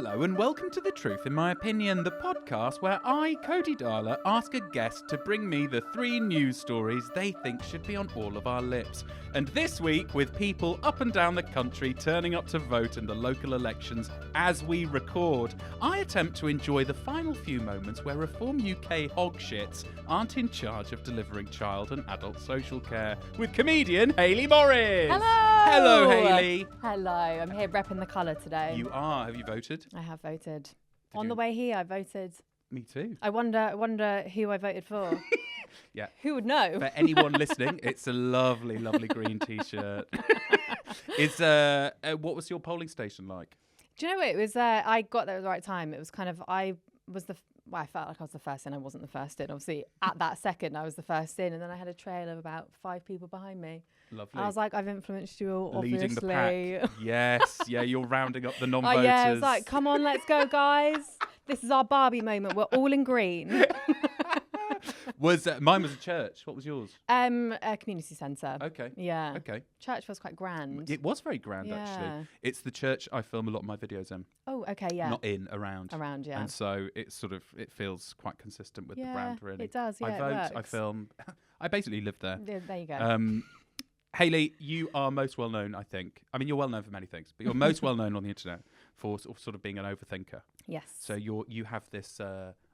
Hello and welcome to The Truth in My Opinion, the podcast where I, Cody Darla, ask a guest to bring me the 3 news stories they think should be on all of our lips. And this week, with people up and down the country turning up to vote in the local elections as we record, I attempt to enjoy the final few moments where Reform UK hogshits aren't in charge of delivering child and adult social care with comedian Hayley Morris. Hello! Hello, Hayley. Hello, I'm here repping the colour today. You are. Have you voted? I have voted. On the way here, I voted. Me too. I wonder who I voted for. Yeah. Who would know? For anyone listening, it's a lovely, lovely green T-shirt. What was your polling station like? Do you know what? It was, I got there at the right time. It was kind of, I felt like I was the first in. I wasn't the first in. Obviously, at that second, I was the first in. And then I had a trail of about 5 people behind me. Lovely. I was like, I've influenced you all, leading obviously. the pack. Yes. Yeah, you're rounding up the non-voters. Yeah, I was like, come on, let's go, guys. This is our Barbie moment. We're all in green. Mine was a church. What was yours? A community centre. Okay. Yeah. Okay. Church was quite grand. It was very grand, actually. It's the church I film a lot of my videos in. Oh, okay, yeah. Not in, around. Around, yeah. And so it feels quite consistent with the brand, really. It does, yeah. I vote, it works. I film. I basically live there. Yeah, there you go. Hayley, you are most well known, I think. I mean, you're well known for many things, but you're most well known on the internet for sort of being an overthinker. Yes. So you have this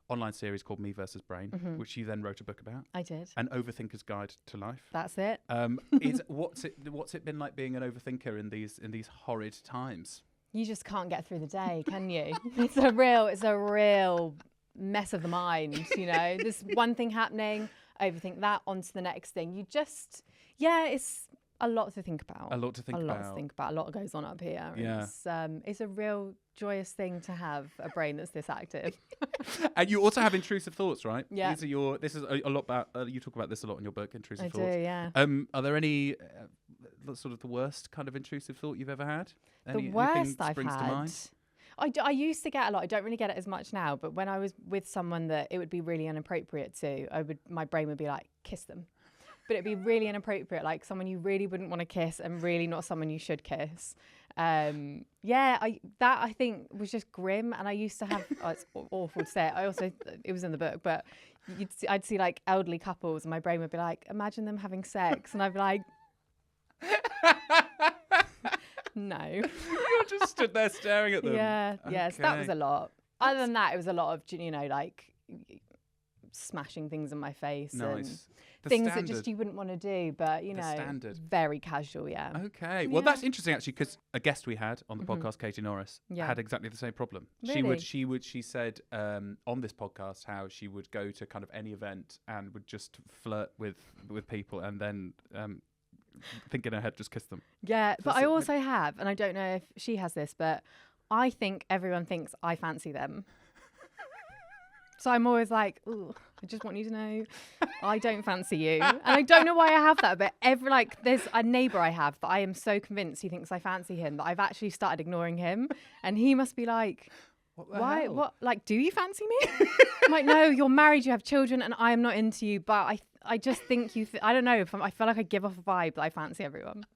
online series called Me versus Brain, which you then wrote a book about. I did. An Overthinker's Guide to Life. That's it. What's it been like being an overthinker in these horrid times? You just can't get through the day, can you? It's a real mess of the mind, you know. There's one thing happening, overthink that, on to the next thing. It's a lot to think about. A lot to think about. A lot goes on up here. Yeah. It's a real joyous thing to have a brain that's this active. And you also have intrusive thoughts, right? Yeah. This is a lot about, you talk about this a lot in your book, intrusive thoughts. I do, yeah. Are there any sort of the worst kind of intrusive thought you've ever had? The worst I've springs had? To mind? I used to get a lot. I don't really get it as much now, but when I was with someone that it would be really inappropriate to, my brain would be like, kiss them. But it'd be really inappropriate, like someone you really wouldn't want to kiss and really not someone you should kiss. I think was just grim. And I used to have, it's awful to say it. It was in the book, but I'd see like elderly couples and my brain would be like, imagine them having sex. And I'd be like, no. You're just stood there staring at them. Yeah, okay. Yes, that was a lot. Other than that, it was a lot of, like smashing things in my face. Nice. And the things standard. that just you wouldn't want to do, but standard. Very casual, yeah. Okay. Well, that's interesting actually, because a guest we had on the podcast, Katie Norris, Yeah. had exactly the same problem. Really? She said on this podcast how she would go to kind of any event and would just flirt with people and then think in her head just kiss them. Yeah, but I also have, and I don't know if she has this, but I think everyone thinks I fancy them. So I'm always like, ooh, I just want you to know I don't fancy you. And I don't know why I have that, but there's a neighbour I have that I am so convinced he thinks I fancy him that I've actually started ignoring him. And he must be like, why? Hell? What? Like, do you fancy me? I'm like, no, you're married, you have children, and I am not into you. But I just think you, I don't know, I feel like I give off a vibe that I fancy everyone.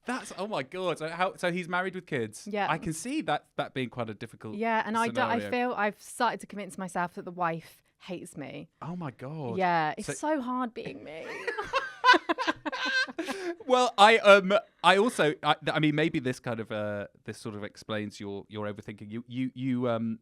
That's, oh my God. So he's married with kids. Yeah. I can see that being quite a difficult Yeah, and scenario. I feel I've started to convince myself that the wife hates me. Oh my God. Yeah, it's so hard being me. Well, I also mean maybe this kind of this sort of explains your overthinking. You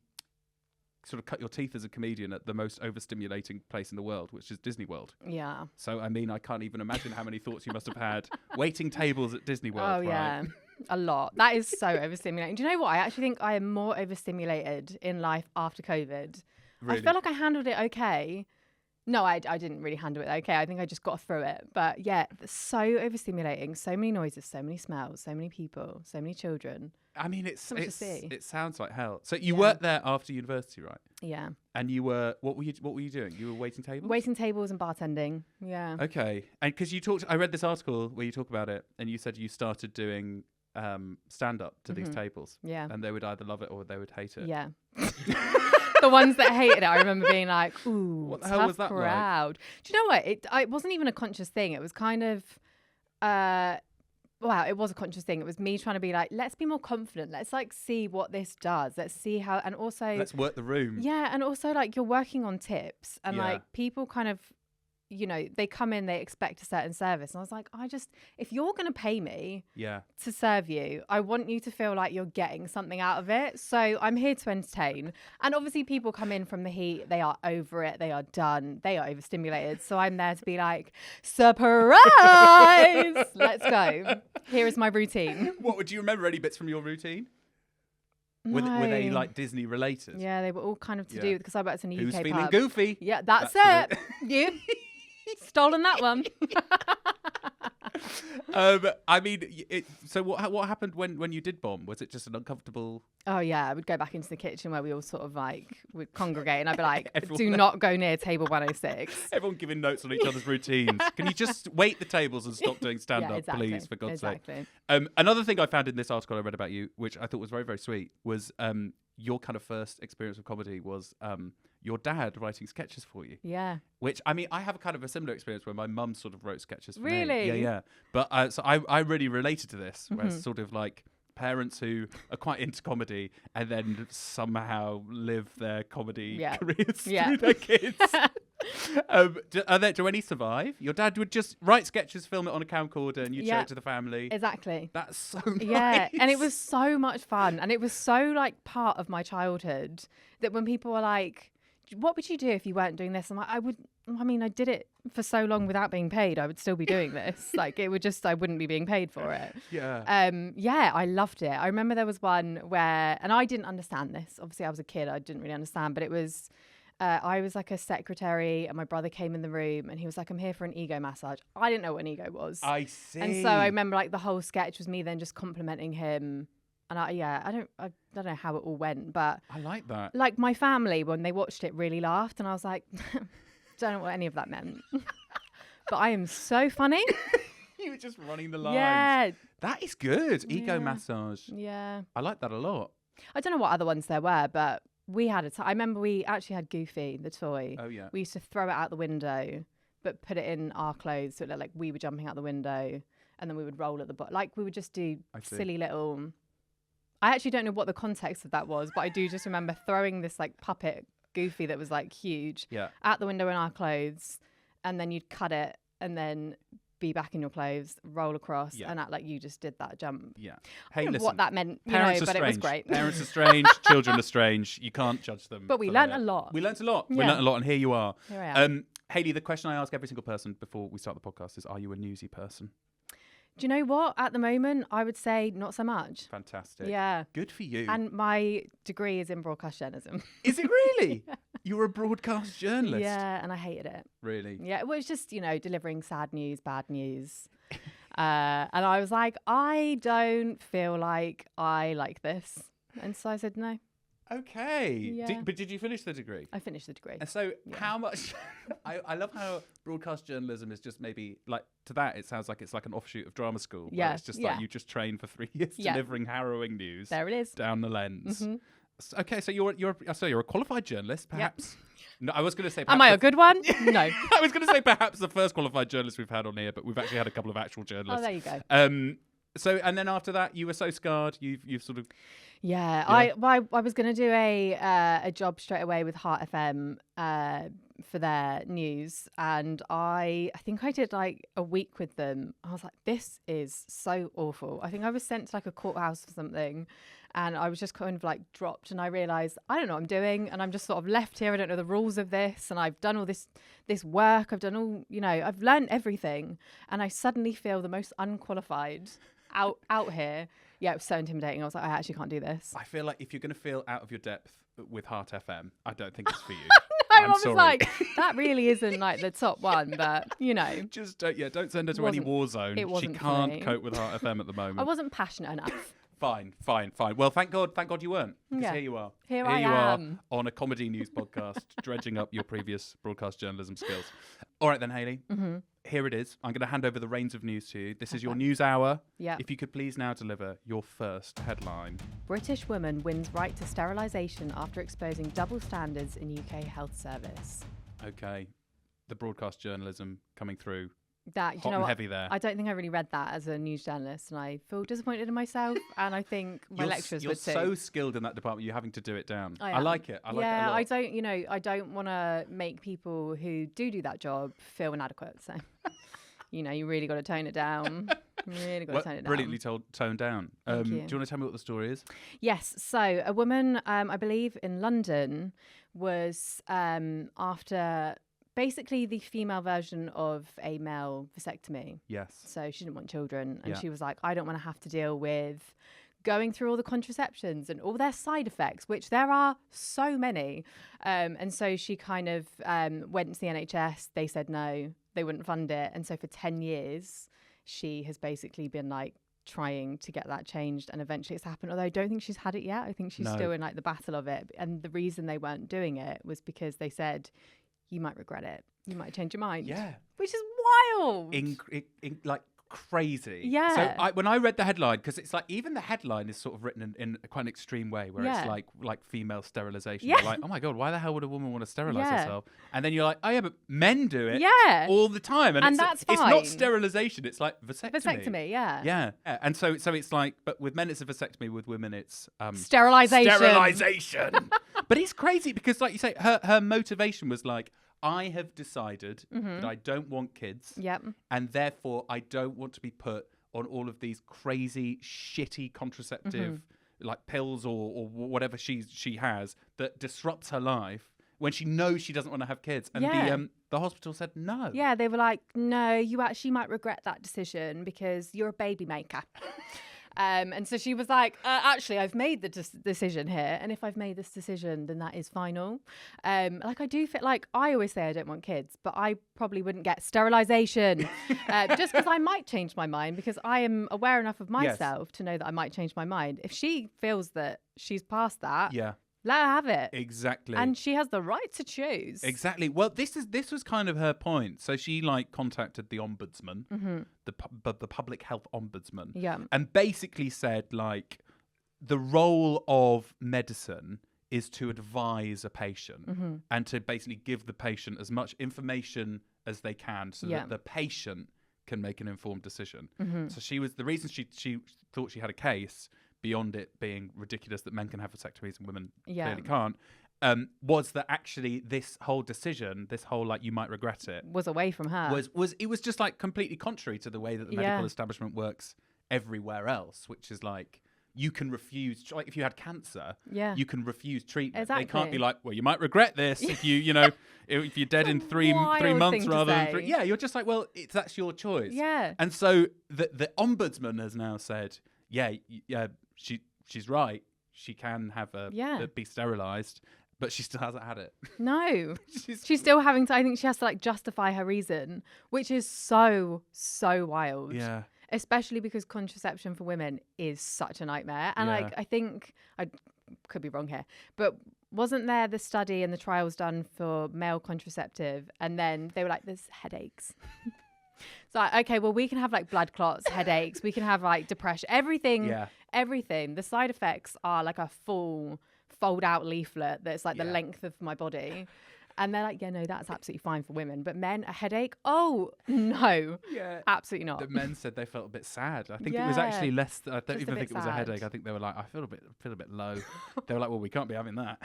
sort of cut your teeth as a comedian at the most overstimulating place in the world, which is Disney World. Yeah. So I mean, I can't even imagine how many thoughts you must have had waiting tables at Disney World. Oh right? yeah, a lot. That is so overstimulating. Do you know what? I actually think I am more overstimulated in life after COVID. Really? I feel like I handled it okay. No, I didn't really handle it okay. I think I just got through it. But yeah, so overstimulating. So many noises, so many smells, so many people, so many children. I mean, So much to see. it sounds like hell. So you worked there after university, right? Yeah. And what were you doing? You were waiting tables? Waiting tables and bartending. Yeah. Okay. And because I read this article where you talk about it, and you said you started doing stand up to these tables. Yeah. And they would either love it or they would hate it. Yeah. The ones that hated it, I remember being like, ooh, what the tough hell was that crowd. Like? Do you know what? It wasn't even a conscious thing. It was kind of wow, it was a conscious thing. It was me trying to be like, let's be more confident. Let's like see what this does. Let's see how, and also let's work the room. Yeah, and also like you're working on tips, and Yeah. like people kind of, you know, they come in, they expect a certain service, and I was like, if you're gonna pay me to serve you, I want you to feel like you're getting something out of it. So I'm here to entertain. And obviously people come in from the heat, they are over it, they are done, they are overstimulated. So I'm there to be like, surprise! Let's go. Here is my routine. What would you remember any bits from your routine? Were they like Disney related? Yeah, they were all kind of to do because I worked in a Who's UK feeling pub. goofy? Yeah, that's it. You stolen that one. I mean, so what happened when you did bomb? Was it just an uncomfortable? Oh yeah, I would go back into the kitchen where we all sort of like would congregate, and I'd be like, Everyone "Do not go near table 106." Everyone giving notes on each other's routines. Can you just wait the tables and stop doing stand-up, exactly, please, for God's sake? exactly. Another thing I found in this article I read about you, which I thought was very, very sweet, was your kind of first experience with comedy was your dad writing sketches for you. Yeah. Which, I mean, I have kind of a similar experience where my mum sort of wrote sketches for me. Really? Yeah. But so I really related to this, where it's sort of like parents who are quite into comedy and then somehow live their comedy careers through their kids. Do any survive? Your dad would just write sketches, film it on a camcorder, and you'd show it to the family. Exactly. That's so nice. Yeah, and it was so much fun, and it was so like part of my childhood that when people were like, "What would you do if you weren't doing this?" I'm like, I did it for so long without being paid. I would still be doing this. Like it would just, I wouldn't be being paid for it. Yeah. Yeah, I loved it. I remember there was one where, and I didn't understand this. Obviously, I was a kid. I didn't really understand, but it was. I was like a secretary and my brother came in the room and he was like, "I'm here for an ego massage." I didn't know what an ego was. I see. And so I remember like the whole sketch was me then just complimenting him. And I don't know how it all went, but I like that. Like my family, when they watched it, really laughed. And I was like, don't know what any of that meant. But I am so funny. You were just running the lines. Yeah. That is good. Ego massage. Yeah. I like that a lot. I don't know what other ones there were, but we had I remember we actually had Goofy, the toy. Oh, yeah. We used to throw it out the window, but put it in our clothes so it looked like we were jumping out the window. And then we would roll at the bottom. Like we would just do silly little... I actually don't know what the context of that was, but I do just remember throwing this like puppet Goofy that was like huge out the window in our clothes. And then you'd cut it and then be back in your clothes, roll across and act like you just did that jump. Yeah. Hey, I don't know what that meant, parents are but strange. It was great. Parents are strange, children are strange. You can't judge them. But we learnt a lot. We learnt a lot. We learnt a lot, and here you are. Here I am. Hayley, the question I ask every single person before we start the podcast is, are you a newsy person? Do you know what? At the moment, I would say not so much. Fantastic. Yeah. Good for you. And my degree is in broadcast journalism. Is it really? You were a broadcast journalist? Yeah, and I hated it. Really? Yeah, well, it's just, delivering sad news, bad news. And I was like, I don't feel like I like this. And so I said no. Okay. Yeah. But did you finish the degree? I finished the degree. And so how much... I love how broadcast journalism is just maybe... like to that, it sounds like it's like an offshoot of drama school. Yeah. Where it's just like you just train for 3 years delivering harrowing news. There it is. Down the lens. Mm-hmm. Okay, so you're a qualified journalist, perhaps. Yep. No, I was going to say... Am I a good one? No. I was going to say perhaps the first qualified journalist we've had on here, but we've actually had a couple of actual journalists. Oh, there you go. So, and then after that, you were so scarred, you've sort of... Yeah. I was going to do a job straight away with Heart FM for their news. And I think I did like a week with them. I was like, this is so awful. I think I was sent to like a courthouse or something. And I was just kind of like dropped and I realised I don't know what I'm doing. And I'm just sort of left here. I don't know the rules of this. And I've done all this work. I've done all, I've learned everything. And I suddenly feel the most unqualified out here. Yeah, it was so intimidating. I was like, I actually can't do this. I feel like if you're going to feel out of your depth with Heart FM, I don't think it's for you. I was like, that really isn't like the top one, but just don't send her to any war zone. She can't cope with Heart FM at the moment. I wasn't passionate enough. Fine. Well, thank God you weren't. Because here you are. Here you am. are on a comedy news podcast, dredging up your previous broadcast journalism skills. All right then, Hayley. Mm-hmm. Here it is. I'm going to hand over the reins of news to you. This is your news hour. Yeah. If you could please now deliver your first headline. British woman wins right to sterilisation after exposing double standards in UK health service. Okay. The broadcast journalism coming through That, do Hot you know and what? heavy there. I don't think I really read that as a news journalist, and I feel disappointed in myself. And I think my lecturers You're would too. so skilled in that department. You're having to do it down. I am. like it. I like it a lot. I don't. I don't want to make people who do that job feel inadequate. So, you really got to tone it down. Really got to tone it down. Brilliantly toned down. Do you you. want to tell me what the story is? Yes. So a woman, I believe in London, was after basically the female version of a male vasectomy. Yes. So she didn't want children. And Yeah. she was like, I don't want to have to deal with going through all the contraceptions and all their side effects, which there are so many. And so she kind of went to the NHS. They said no, they wouldn't fund it. And so for 10 years, she has basically been like trying to get that changed, and eventually it's happened. Although I don't think she's had it yet. I think she's still in like the battle of it. And the reason they weren't doing it was because they said, you might regret it. You might change your mind. Yeah. Which is wild. Like crazy. Yeah. So when I read the headline, because it's like even the headline is sort of written in quite an extreme way, where it's like female sterilization. Yeah. You're like, oh my God, why the hell would a woman want to sterilize Yeah. herself? And then you're like, oh yeah, but men do it all the time. And it's, that's it's fine. not sterilization, it's like vasectomy. Vasectomy, yeah. Yeah. And so it's like, but with men it's a vasectomy, with women it's Sterilization. Sterilization. But it's crazy because, like you say, her motivation was like, I have decided that I don't want kids. Yep. And therefore I don't want to be put on all of these crazy, shitty contraceptive like pills or whatever she has that disrupts her life when she knows she doesn't want to have kids. And the hospital said no. Yeah, they were like, no, you actually might regret that decision because you're a baby maker. And so she was like, actually, I've made the decision here. And if I've made this decision, then that is final. Like I do feel like I always say I don't want kids, but I probably wouldn't get sterilization just because I might change my mind, because I am aware enough of myself to know that I might change my mind. If she feels that she's past that, let her have it. Exactly. And she has the right to choose. Exactly. Well, this was kind of her point. So she like contacted the ombudsman, the public health ombudsman, and basically said like the role of medicine is to advise a patient and to basically give the patient as much information as they can so that the patient can make an informed decision. So the reason she thought she had a case, beyond it being ridiculous that men can have vasectomies and women clearly can't, was that actually this whole decision, this whole like you might regret it, was away from her. It was just like completely contrary to the way that the medical establishment works everywhere else, which is like you can refuse, like if you had cancer, you can refuse treatment. Exactly. They can't be like, well, you might regret this if if you're dead in three months rather than 3. Yeah, you're just like, well, that's your choice. Yeah. And so the ombudsman has now said, she's right. She can have be sterilized, but she still hasn't had it. No, she's still having to. I think she has to like justify her reason, which is so wild. Yeah, especially because contraception for women is such a nightmare. And like, I think I could be wrong here, but wasn't there the study and the trials done for male contraceptive, and then they were like, "There's headaches." So okay, well, we can have like blood clots, headaches, we can have like depression, everything. The side effects are like a full fold out leaflet that's like the length of my body. And they're like, yeah, no, that's absolutely fine for women. But men, a headache? Oh, no. Yeah. Absolutely not. The men said they felt a bit sad. I think it was actually less. I don't even think it was a headache. I think they were like, I feel a bit low. They were like, well, we can't be having that.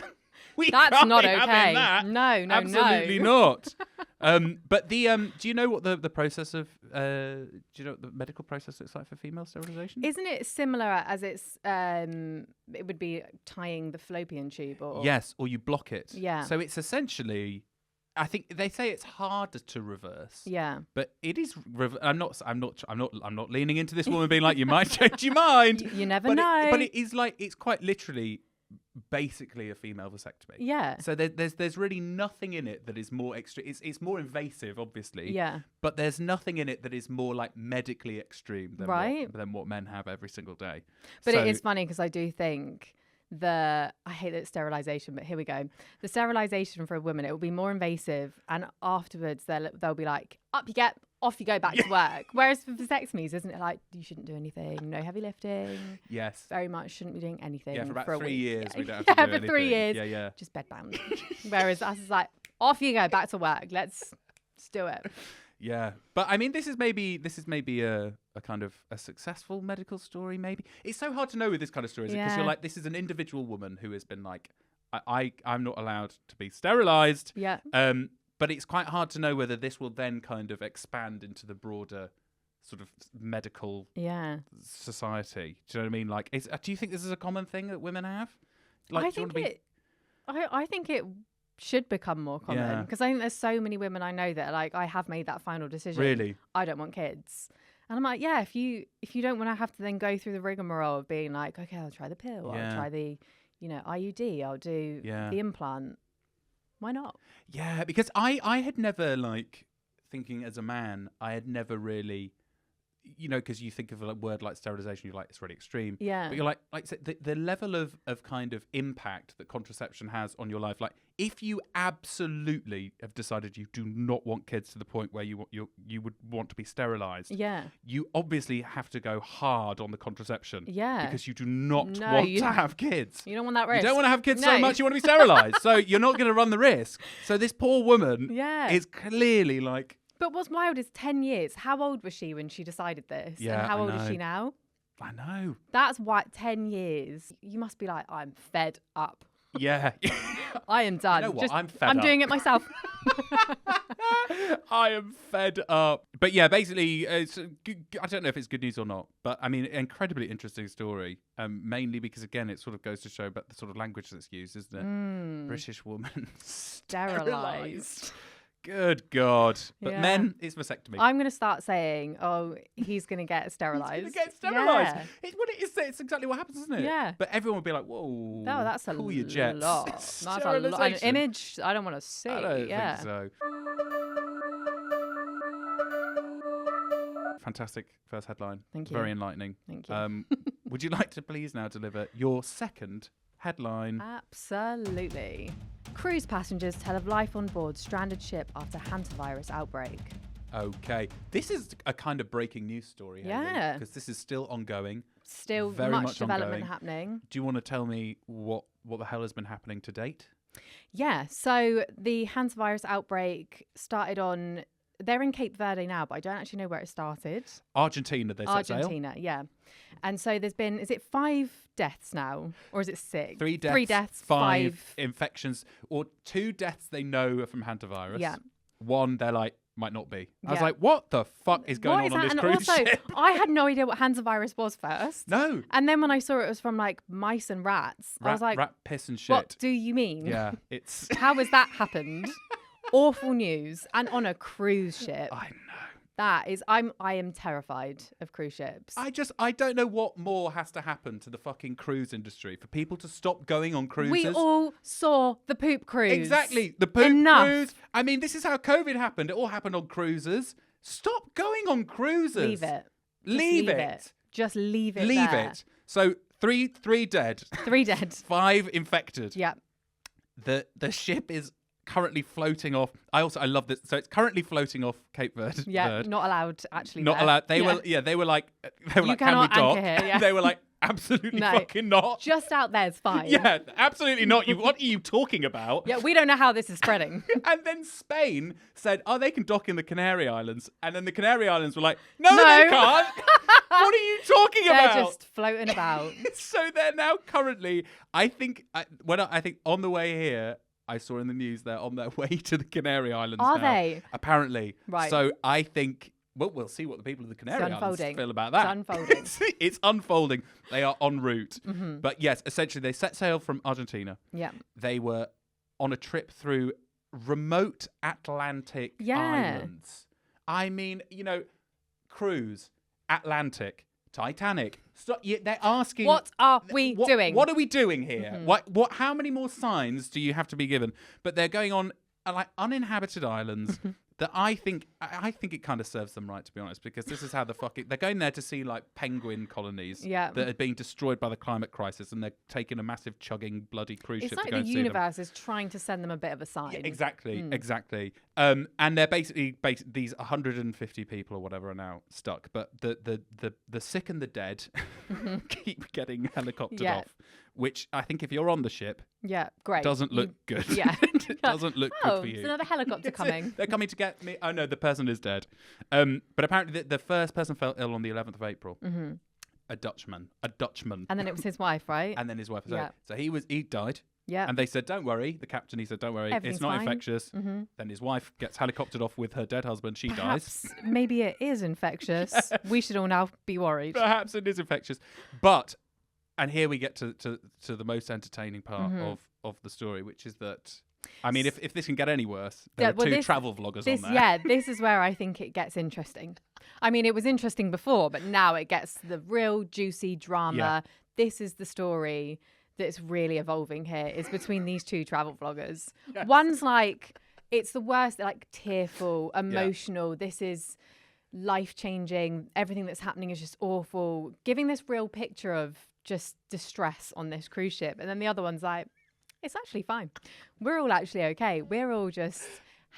That's not okay. That. No. Absolutely not. But do you know what the process of do you know what the medical process looks like for female sterilization? Isn't it similar as it's it would be tying the fallopian tube or yes, or you block it. Yeah. So it's essentially, I think they say it's harder to reverse. Yeah. But it is. I'm not leaning into this woman being like, you might change your mind. You never know. But it is like, it's quite literally basically a female vasectomy. Yeah. So there's really nothing in it that is more extreme. It's more invasive, obviously. Yeah. But there's nothing in it that is more like medically extreme than what men have every single day. But it is funny because I do think I hate that sterilization, but here we go. The sterilization for a woman, it will be more invasive, and afterwards they'll be like, up you get, off you go back to work. Whereas for vasectomies, isn't it like, you shouldn't do anything, no heavy lifting? Yes. Very much shouldn't be doing anything. Yeah, for about 3 years, we don't have to do anything. For 3 years. Yeah. Just bedbound. Whereas us is like, off you go, back to work. Let's do it. Yeah. But I mean, this is maybe a kind of a successful medical story. Maybe it's so hard to know with this kind of stories because you're like, this is an individual woman who has been like, I'm not allowed to be sterilized. Yeah. But it's quite hard to know whether this will then kind of expand into the broader sort of medical society. Do you know what I mean? Like, do you think this is a common thing that women have? Like, I think it should become more common because I think there's so many women I know that are like, I have made that final decision. Really? I don't want kids. And I'm like, yeah, if you don't want to have to then go through the rigmarole of being like, okay, I'll try the pill, I'll try the, IUD, I'll do the implant. Why not? Yeah, because I had never, like, thinking as a man, I had never really, because you think of a word like sterilization, you're like, it's really extreme. Yeah. But you're like the level of kind of impact that contraception has on your life. Like, if you absolutely have decided you do not want kids to the point where you would want to be sterilized. Yeah. You obviously have to go hard on the contraception. Yeah. Because you do not want to have kids. You don't want that risk. You don't want to have kids so much you want to be sterilized. So you're not going to run the risk. So this poor woman is clearly like... But what's wild is 10 years. How old was she when she decided this? Yeah, and how old is she now? I know. That's why 10 years. You must be like, I'm fed up. Yeah. I am done. You know what? I'm fed up. I'm doing it myself. I am fed up. But yeah, basically, I don't know if it's good news or not, but I mean, incredibly interesting story. Mainly because, again, it sort of goes to show about the sort of language that's used, isn't it? British woman sterilized. Good God. But men, it's vasectomy. I'm going to start saying, he's going to get sterilized. He's going to get sterilized. Yeah. It's exactly what happens, isn't it? Yeah. But everyone would be like, whoa. No, that's a cool your jets. lot. That's a lot. An image I don't want to see. I don't think so. Fantastic first headline. Thank you. Very enlightening. Thank you. Would you like to please now deliver your second headline? Absolutely. Cruise passengers tell of life on board stranded ship after Hantavirus outbreak. Okay. This is a kind of breaking news story, yeah, because this is still ongoing. Still very much development ongoing. happening. Do you want to tell me what the hell has been happening to date? Yeah, so the Hantavirus outbreak started on... They're in Cape Verde now, but I don't actually know where it started. Argentina, they set sail. Argentina, yeah. And so there's been, is it 5 deaths now? Or is it 6? 3 deaths. 3 deaths, 5 infections. Or 2 deaths they know are from hantavirus. Yeah. 1 they're like, might not be. I was like, what the fuck is going on this cruise also, ship? I had no idea what hantavirus was first. No. And then when I saw it was from like mice and rats, I was like, rat piss and shit. What do you mean? Yeah, it's... How has that happened? Awful news. And on a cruise ship. I know. That is, I am terrified of cruise ships. I don't know what more has to happen to the fucking cruise industry for people to stop going on cruises. We all saw the poop cruise. Exactly. The poop Enough. cruise. I mean, this is how COVID happened. It all happened on cruises. Stop going on cruises. Leave it. Leave it. Just leave it. Leave there. it. So 3 dead. 3 dead. 5 infected. Yeah. The ship is currently floating off. I love this. So it's currently floating off Cape Verde. Yeah, not allowed actually. Not there. allowed. They were like, can we dock? Here, yeah. They were like, absolutely fucking not. Just out there's fine. Yeah, absolutely not. What are you talking about? Yeah, we don't know how this is spreading. And then Spain said, they can dock in the Canary Islands. And then the Canary Islands were like, no. They can't. What are you talking about? They're just floating about. So they're now currently, I think on the way here, I saw in the news they're on their way to the Canary Islands now. Are they? Apparently. Right. So I think, we'll see what the people of the Canary Islands feel about that. It's unfolding. It's unfolding. They are en route. Mm-hmm. But yes, essentially they set sail from Argentina. Yeah. They were on a trip through remote Atlantic islands. I mean, cruise, Atlantic, Titanic. They're asking, what are we doing? What are we doing here? Mm-hmm. How many more signs do you have to be given? But they're going on like uninhabited islands that I think it kind of serves them right, to be honest, because this is how they're going there to see like penguin colonies that are being destroyed by the climate crisis, and they're taking a massive chugging bloody cruise ship like to go and see the them. universe is trying to send them a bit of a sign. Yeah, exactly. And they're basically these 150 people or whatever are now stuck, but the sick and the dead keep getting helicoptered off Which I think if you're on the ship, great. Doesn't look good. Yeah. It doesn't look good for you. It's another helicopter coming. They're coming to get me. Oh no, the person is dead. But apparently the first person fell ill on the 11th of April. Mm-hmm. A Dutchman. And then it was his wife, right? And then his wife. Yeah. So he died. Yeah. And they said, don't worry. The captain, he said, don't worry. Everything's it's not fine. infectious. Mm-hmm. Then his wife gets helicoptered off with her dead husband. She dies. Maybe it is infectious. Yeah. We should all now be worried. Perhaps it is infectious. But, and here we get to the most entertaining part of the story, which is that, I mean, if this can get any worse, there are two travel vloggers on there. Yeah, this is where I think it gets interesting. I mean, it was interesting before, but now it gets the real juicy drama. Yeah. This is the story that's really evolving here, is between these two travel vloggers. Yes. One's like, it's the worst, like tearful, emotional. Yeah. This is life-changing. Everything that's happening is just awful. Giving this real picture of just distress on this cruise ship. And then the other one's like, it's actually fine. We're all actually okay. We're all just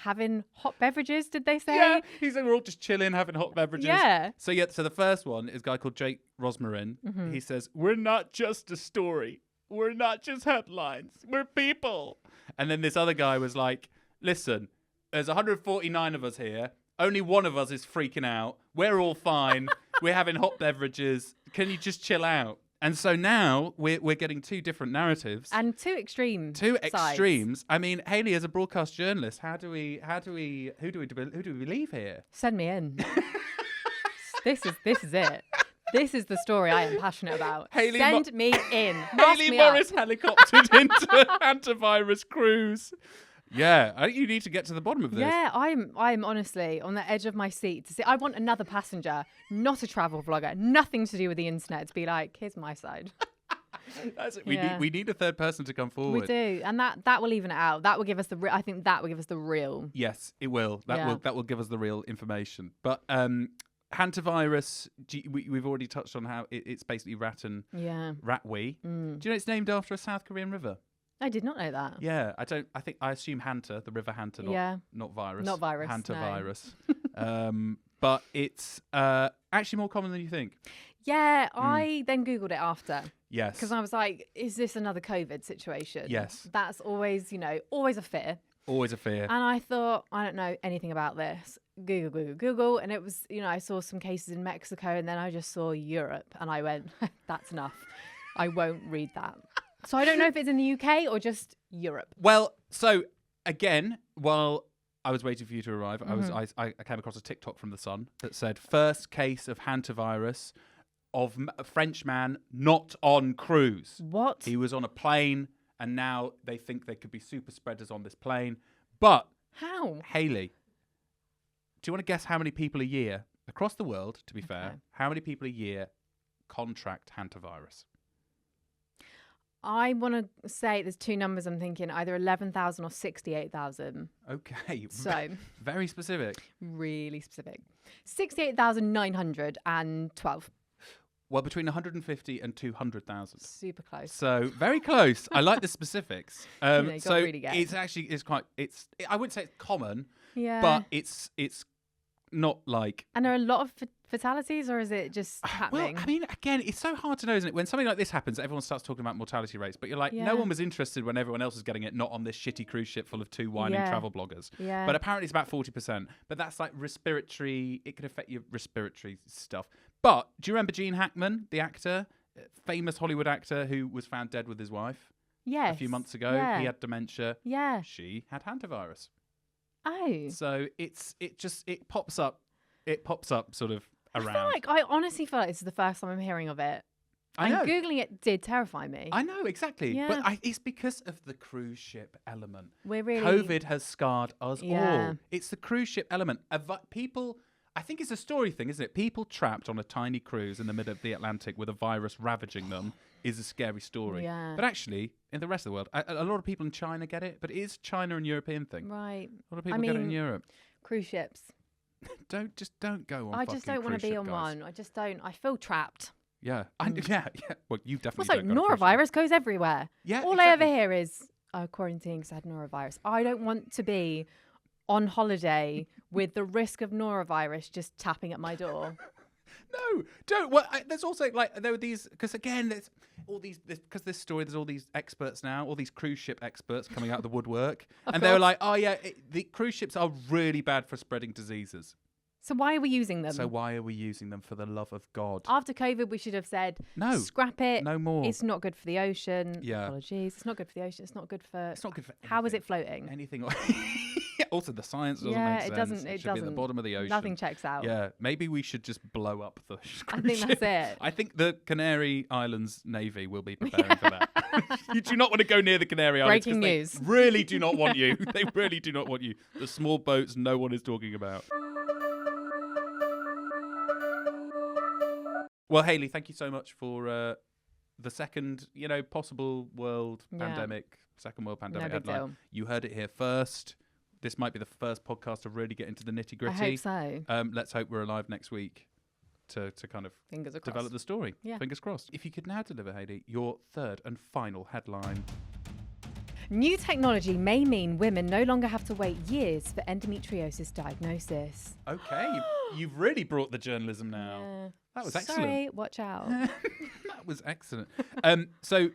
having hot beverages, did they say? Yeah, he said we're all just chilling, having hot beverages. Yeah. So the first one is a guy called Jake Rosmarin. Mm-hmm. He says, we're not just a story. We're not just headlines. We're people. And then this other guy was like, listen, there's 149 of us here. Only one of us is freaking out. We're all fine. We're having hot beverages. Can you just chill out? And so now we're getting two different narratives and two extremes. I mean, Hayley, as a broadcast journalist, who do we believe here? Send me in. This is it. This is the story I am passionate about. Send me in. Hayley Morris helicoptered into Hantavirus cruise. Yeah, I think you need to get to the bottom of this. Yeah, I'm honestly on the edge of my seat to see. I want another passenger, not a travel vlogger, nothing to do with the internet, to be like, here's my side. That's it. We need a third person to come forward. We do, and that will even it out. That will give us I think that will give us the real. Yes, it will. That will give us the real information. But Hantavirus, we've already touched on how it's basically rat-wee. Do you know it's named after a South Korean river? I did not know that. Yeah, I assume Hanta, the river Hanta, not virus. Not virus. Hantavirus. No. But it's actually more common than you think. Yeah, I then Googled it after. Yes. Because I was like, is this another COVID situation? Yes. That's always a fear. Always a fear. And I thought, I don't know anything about this. Google. And it was, I saw some cases in Mexico, and then I just saw Europe, and I went, that's enough. I won't read that. So I don't know if it's in the UK or just Europe. Well, so again, while I was waiting for you to arrive, I came across a TikTok from The Sun that said, first case of Hantavirus of a French man not on cruise. What? He was on a plane, and now they think there could be super spreaders on this plane. But how? Hayley, do you want to guess how many people a year, across the world, to be fair, how many people a year contract Hantavirus? I want to say there's two numbers I'm thinking, either 11,000 or 68,000. Okay. So very specific. Really specific. 68,912. Well, between 150 and 200,000. Super close. So very close. I like the specifics. So really I wouldn't say it's common, yeah, but it's not like. And are a lot of fatalities, or is it just happening? Well, I mean, again, it's so hard to know, isn't it? When something like this happens, everyone starts talking about mortality rates, but you're like, no one was interested when everyone else was getting it, not on this shitty cruise ship full of two whining travel bloggers. Yeah. But apparently it's about 40%. But that's like respiratory, it could affect your respiratory stuff. But do you remember Gene Hackman, the actor, famous Hollywood actor who was found dead with his wife? Yes. A few months ago. Yeah. He had dementia. Yeah. She had Hantavirus. Oh. So it pops up sort of around. I honestly feel like this is the first time I'm hearing of it. I know. And Googling it did terrify me. I know, exactly. Yeah. But it's because of the cruise ship element. COVID has scarred us all. It's the cruise ship element. People, I think it's a story thing, isn't it? People trapped on a tiny cruise in the middle of the Atlantic with a virus ravaging them is a scary story. Yeah. But actually, in the rest of the world, a lot of people in China get it, but it is China and European thing. Right. A lot of people get it in Europe. Cruise ships. Don't go on. I just don't want to be on one. I just don't. I feel trapped. Yeah. Yeah. Well, you definitely. Also, norovirus goes everywhere. Yeah. All I ever hear is quarantine because I had norovirus. I don't want to be on holiday with the risk of norovirus just tapping at my door. No, don't. Well, there's also like there were these because again, there's all these because this story. There's all these experts now, all these cruise ship experts coming out of the woodwork, and they were like, "Oh yeah, the cruise ships are really bad for spreading diseases." So why are we using them? So why are we using them? For the love of God! After COVID, we should have said, no, scrap it. No more. It's not good for the ocean. Yeah. Apologies. It's not good for the ocean. It's not good for. It's not good for. Anything. How is it floating? Anything. Also, the science doesn't Yeah, make sense. it doesn't. It should be at the bottom of the ocean. Nothing checks out. Yeah, maybe we should just blow up the cruise I think ship. that's it. I think the Canary Islands Navy will be preparing for that. You do not want to go near the Canary Islands. Breaking news. They really do not want you. They really do not want you. The small boats no one is talking about. Well, Hayley, thank you so much for the second, possible world pandemic, second world pandemic No big headline. deal. You heard it here first. This might be the first podcast to really get into the nitty gritty. I hope so. Let's hope we're alive next week to kind of Fingers crossed. develop the story. Yeah. Fingers crossed. If you could now deliver, Hayley, your third and final headline. New technology may mean women no longer have to wait years for endometriosis diagnosis. Okay, you've really brought the journalism now. That was excellent. Sorry, watch out. That was excellent. So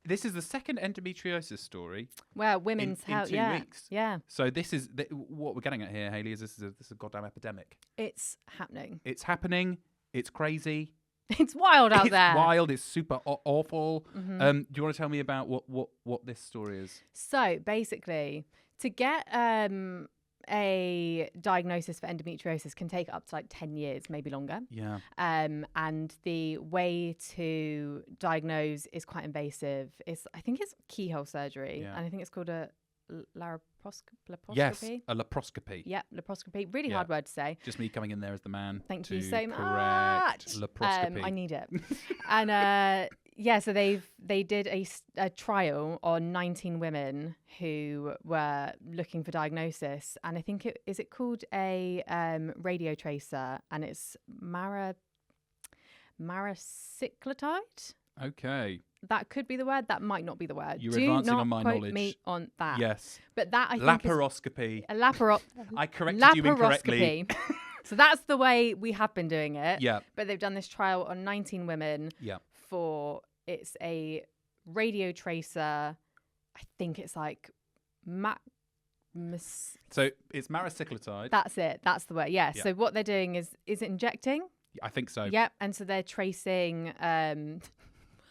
this is the second endometriosis story. Well, women's in health. 2 Yeah, weeks. yeah. So this is what we're getting at here, Hayley. Is this is a goddamn epidemic? It's happening. It's happening. It's crazy. It's wild out there. It's wild. It's super awful. Mm-hmm. Do you want to tell me about what this story is? So basically, to get a diagnosis for endometriosis can take up to like 10 years, maybe longer. Yeah. And the way to diagnose is quite invasive. I think it's keyhole surgery, and I think it's called a laparoscopy. Yes, a laparoscopy. Yeah, laparoscopy. Really hard word to say. Just me coming in there as the man. Thank you so much. Correct. Laparoscopy. I need it. And so they did a trial on 19 women who were looking for diagnosis, and I think is it called a radio tracer, and it's maracyclotide. Okay. That could be the word. That might not be the word. You're Do advancing not on my quote knowledge. me on that. Yes. But that I think Laparoscopy. is a I corrected you incorrectly. So that's the way we have been doing it. Yeah. But they've done this trial on 19 women. Yeah. It's a radio tracer. I think it's like so it's maracyclotide. That's it. That's the word. Yeah. Yeah. So what they're doing is it injecting? I think so. Yep. And so they're tracing.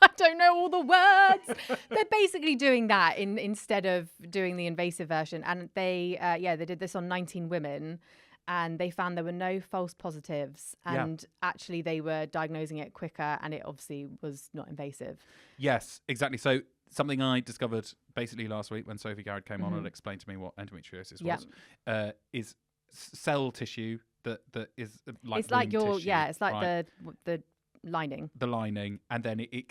I don't know all the words. They're basically doing that instead of doing the invasive version. And they did this on 19 women. And they found there were no false positives, and actually they were diagnosing it quicker, and it obviously was not invasive. Yes, exactly. So something I discovered basically last week when Sophie Garrett came on and explained to me what endometriosis was, is cell tissue that is like it's like tissue, it's like right? the lining. The lining, and then it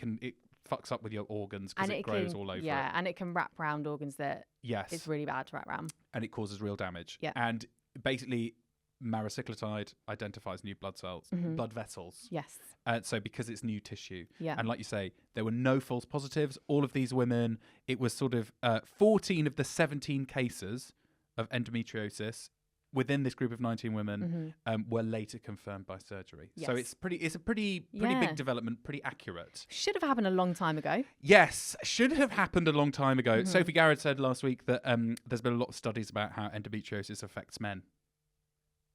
fucks up with your organs because it grows all over. Yeah, it. and it can wrap around organs that it's really bad to wrap around, and it causes real damage. Yeah, and basically maracyclotide identifies new blood cells, blood vessels. Yes. So because it's new tissue. Yeah. And like you say, there were no false positives. All of these women, it was sort of 14 of the 17 cases of endometriosis within this group of 19 women were later confirmed by surgery. Yes. So it's a pretty big development, pretty accurate. Should have happened a long time ago. Yes, should have happened a long time ago. Sophie Garrett said last week that there's been a lot of studies about how endometriosis affects men.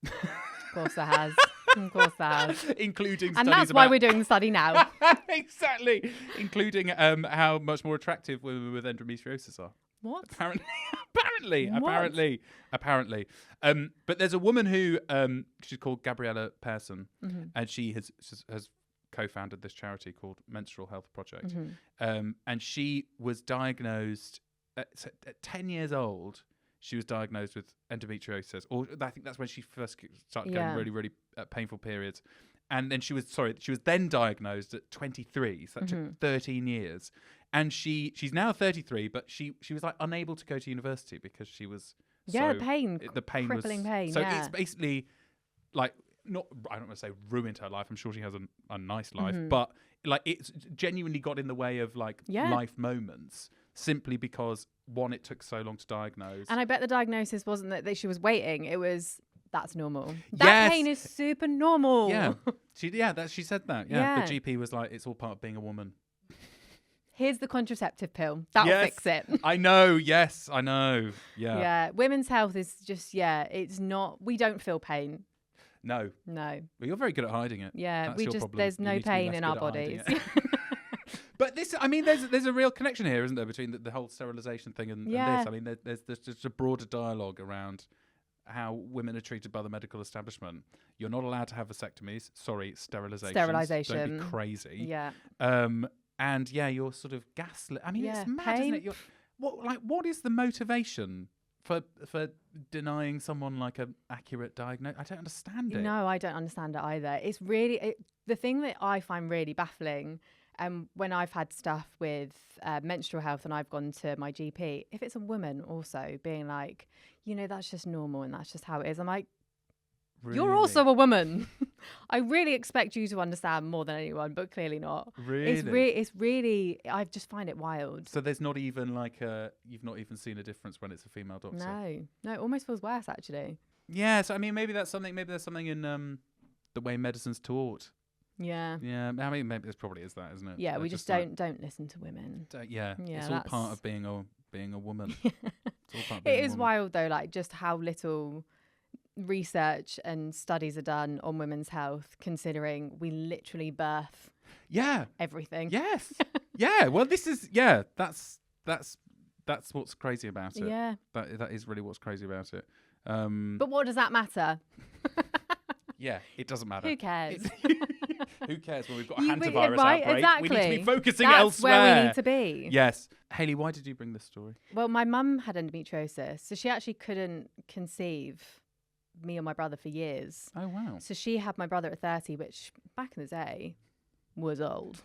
Of course there has. Of course there has. Including studies and that's why we're doing the study now. Exactly. Including how much more attractive women with endometriosis are. What? Apparently. But there's a woman who she's called Gabriella Persson, and she has co-founded this charity called Menstrual Health Project. And she was diagnosed at 10 years old. She was diagnosed with endometriosis, or I think that's when she first started getting really, really painful periods. And then she was then diagnosed at 23, so that took 13 years. And she's now 33, but she was like unable to go to university because she was crippling pain. So it's basically like I don't want to say ruined her life. I'm sure she has a nice life, but like it's genuinely got in the way of like life moments. Simply because, one, it took so long to diagnose. And I bet the diagnosis wasn't that she was waiting. It was that's normal. That pain is super normal. Yeah. She said that. Yeah. The GP was like, it's all part of being a woman. Here's the contraceptive pill. That'll fix it. I know. Yes, I know. Yeah. Yeah. Women's health is just, it's not, we don't feel pain. No. No. Well, you're very good at hiding it. Yeah. That's there's no pain in our bodies. But this, I mean, there's a real connection here, isn't there, between the whole sterilisation thing and this? I mean, there's just a broader dialogue around how women are treated by the medical establishment. You're not allowed to have vasectomies. Sorry, sterilisation. Don't be crazy. Yeah. And you're sort of gaslit. I mean, it's mad, isn't it? What is the motivation for denying someone like an accurate diagnosis? I don't understand it. No, I don't understand it either. It's really the thing that I find really baffling. When I've had stuff with menstrual health and I've gone to my GP, if it's a woman also being like, that's just normal and that's just how it is. I'm like, really? You're also a woman. I really expect you to understand more than anyone, but clearly not. Really? It's really, I just find it wild. So there's not even you've not even seen a difference when it's a female doctor? No, it almost feels worse actually. Yeah, so I mean, maybe there's something in the way medicine's taught. Yeah. Yeah, I mean, maybe this probably is that, isn't it? Yeah, we just don't listen to women. It's all part of being a woman. It is wild though, like just how little research and studies are done on women's health, considering we literally birth everything. Yes. Yeah. Well, this is that's what's crazy about it. Yeah. That is really what's crazy about it. But what does that matter? Yeah, it doesn't matter. Who cares? Who cares when we've got a Hantavirus outbreak? Exactly. We need to be focusing That's elsewhere. That's where we need to be. Yes. Hayley, why did you bring this story? Well, my mum had endometriosis, so she actually couldn't conceive me or my brother for years. Oh, wow. So she had my brother at 30, which back in the day was old.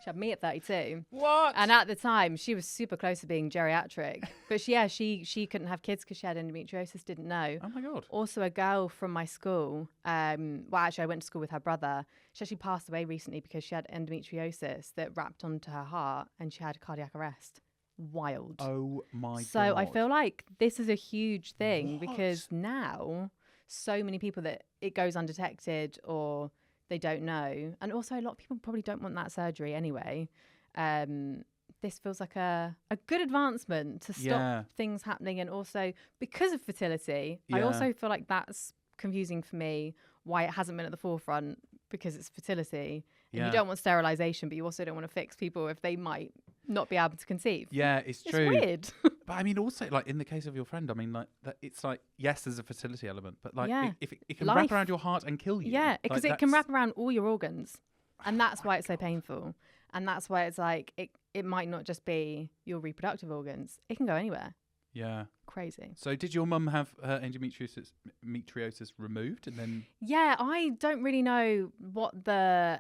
She had me at 32. What? And at the time, she was super close to being geriatric. But she couldn't have kids because she had endometriosis, didn't know. Oh, my God. Also, a girl from my school, actually, I went to school with her brother. She actually passed away recently because she had endometriosis that wrapped onto her heart and she had cardiac arrest. Wild. Oh, my God. So I feel like this is a huge thing because now so many people that it goes undetected or they don't know. And also a lot of people probably don't want that surgery anyway. This feels like a good advancement to stop things happening. And also because of fertility, I also feel like that's confusing for me why it hasn't been at the forefront because it's fertility. And you don't want sterilisation, but you also don't want to fix people if they might not be able to conceive. Yeah, it's true. It's weird. But I mean, also, like in the case of your friend, I mean, like that it's like, yes, there's a fertility element, but like if it can wrap around your heart and kill you. Yeah, because it can wrap around all your organs. And that's why it's so painful. And that's why it's like, it might not just be your reproductive organs. It can go anywhere. Yeah. Crazy. So did your mum have her endometriosis removed and then? Yeah, I don't really know what the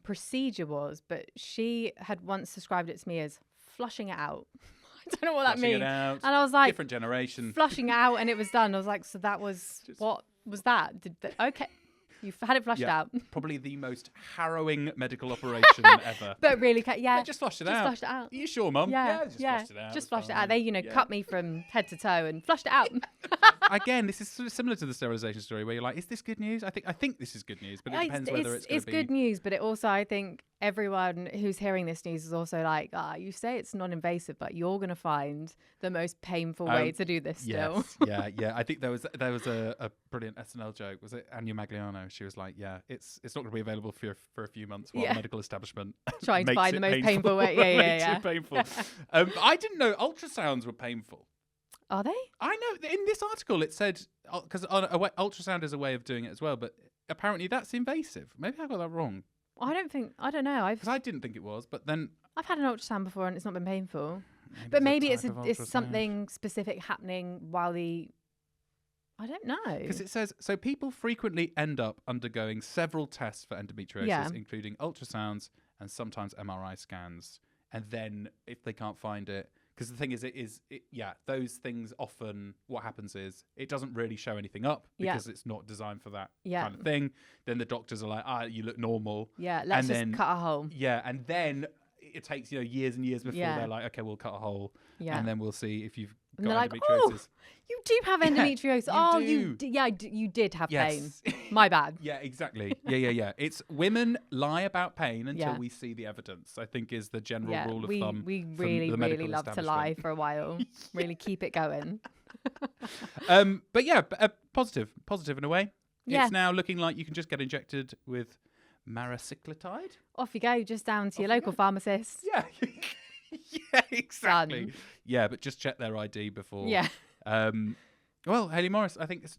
procedure was, but she had once described it to me as flushing it out. I don't know what that means. It out, and I was like, different generation. Flushing it out and it was done. I was like, so that was, what was that? Okay. You've had it flushed out. Probably the most harrowing medical operation ever. But really, just flushed it out. Flushed it out. Are you sure, Mum? Just flushed it out. Just flushed it out. They, cut me from head to toe and flushed it out. Again, this is sort of similar to the sterilisation story where you're like, is this good news? I think this is good news, but it depends whether it's going to be. It's good news, but it also, I think, everyone who's hearing this news is also like, you say it's non-invasive, but you're going to find the most painful way to do this still. Yeah. I think there was a brilliant SNL joke. Was it Anya Magliano? She was like, it's not going to be available for a few months while the medical establishment trying to find the most painful way. Yeah. It painful. I didn't know ultrasounds were painful. Are they? I know. In this article, it said because ultrasound is a way of doing it as well, but apparently that's invasive. Maybe I got that wrong. I don't know. Because I didn't think it was, but then I've had an ultrasound before and it's not been painful. But maybe it's something specific happening while I don't know. Because it says, so people frequently end up undergoing several tests for endometriosis, including ultrasounds and sometimes MRI scans. And then if they can't find it, because the thing is, those things often, what happens is it doesn't really show anything up because it's not designed for that kind of thing. Then the doctors are like, you look normal. Yeah, let's just cut a hole. Yeah, and then it takes years and years before they're like, okay, we'll cut a hole, and then we'll see if you've and got they're like, endometriosis. oh, you do have endometriosis. You did have pain. My bad. Yeah, exactly. Yeah. It's women lie about pain until we see the evidence, I think, is the general rule of thumb. We really love to lie for a while. Really keep it going. But yeah, positive in a way. Yeah. It's now looking like you can just get injected with maracyclotide. Off you go, just down to your local pharmacist. Yeah. Yeah, exactly. Done. Yeah, but just check their ID before. Yeah. Well, Hayley Morris, I think it's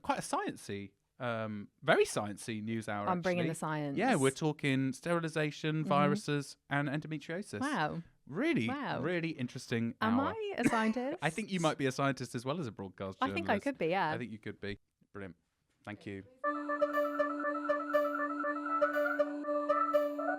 quite a sciencey, very sciencey news hour. I'm bringing the science. Yeah, we're talking sterilisation, viruses, and endometriosis. Wow. Really interesting hour. Am I a scientist? I think you might be a scientist as well as a broadcast journalist. I think I could be, yeah. I think you could be. Brilliant. Thank you.